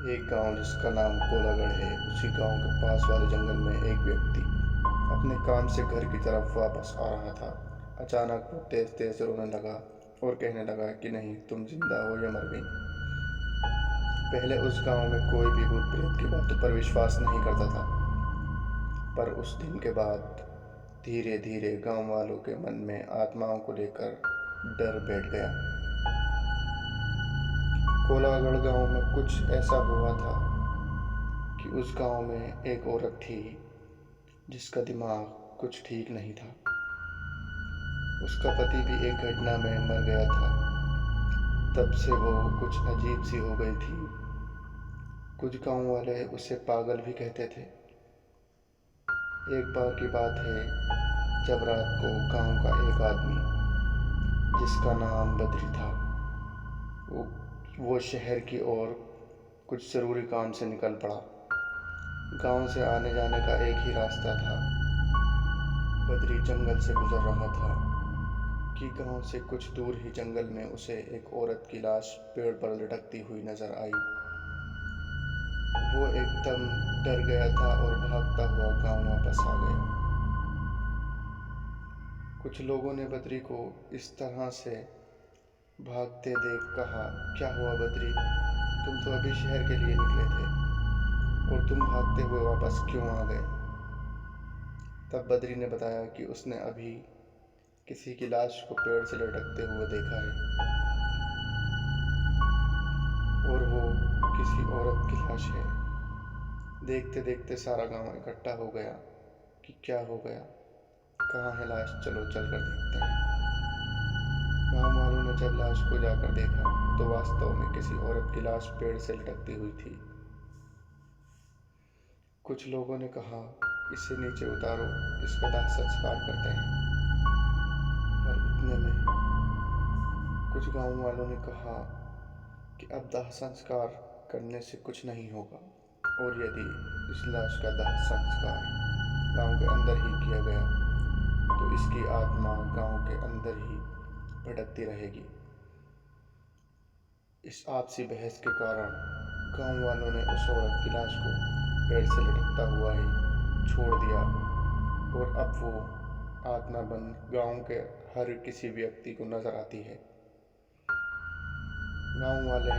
एक गांव जिसका नाम कोलागढ़ है, उसी गांव के पास वाले जंगल में एक व्यक्ति अपने काम से घर की तरफ वापस आ रहा था। अचानक वो तेज तेज रोने लगा और कहने लगा कि नहीं, तुम जिंदा हो या मर गई। पहले उस गांव में कोई भी भूत प्रेत की बातों पर विश्वास नहीं करता था, पर उस दिन के बाद धीरे धीरे गांव वालों के मन में आत्माओं को लेकर डर बैठ गया। कोलागढ़ गांव में कुछ ऐसा हुआ था कि उस गांव में एक औरत थी जिसका दिमाग कुछ ठीक नहीं था। उसका पति भी एक घटना में मर गया था। तब से वो कुछ अजीब सी हो गई थी। कुछ गांव वाले उसे पागल भी कहते थे। एक बार की बात है, जब रात को गांव का एक आदमी जिसका नाम बद्री था, वो वो शहर की ओर कुछ ज़रूरी काम से निकल पड़ा। गांव से आने जाने का एक ही रास्ता था। बद्री जंगल से गुजर रहा था कि गांव से कुछ दूर ही जंगल में उसे एक औरत की लाश पेड़ पर लटकती हुई नजर आई। वो एकदम डर गया था और भागता हुआ गांव वापस आ गया। कुछ लोगों ने बद्री को इस तरह से भागते देख कहा, क्या हुआ बद्री, तुम तो अभी शहर के लिए निकले थे और तुम भागते हुए वापस क्यों आ गए। तब बद्री ने बताया कि उसने अभी किसी की लाश को पेड़ से लटकते हुए देखा है और वो किसी औरत की लाश है। देखते देखते सारा गांव इकट्ठा हो गया कि क्या हो गया, कहाँ है लाश, चलो चलकर देखते हैं। गांव वालों ने जब लाश को जाकर देखा तो वास्तव में किसी औरत की लाश पेड़ से लटकती हुई थी। कुछ लोगों ने कहा, इसे नीचे उतारो, इसका दाह संस्कार करते हैं। पर इतने में कुछ गांव वालों ने कहा कि अब दाह संस्कार करने से कुछ नहीं होगा, और यदि इस लाश का दाह संस्कार गांव के अंदर ही किया गया तो इसकी आत्मा गांव के अंदर ही भटकती रहेगी। इस आपसी बहस के कारण गांव वालों ने उस औरत की लाश को पेड़ से लटकता हुआ ही छोड़ दिया, और अब वो आत्मा बन गांव के हर किसी व्यक्ति को नजर आती है। गांव वाले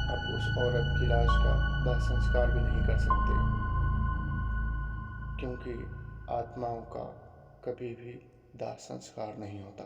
अब उस औरत की लाश का दाह संस्कार भी नहीं कर सकते, क्योंकि आत्माओं का कभी भी दाह संस्कार नहीं होता।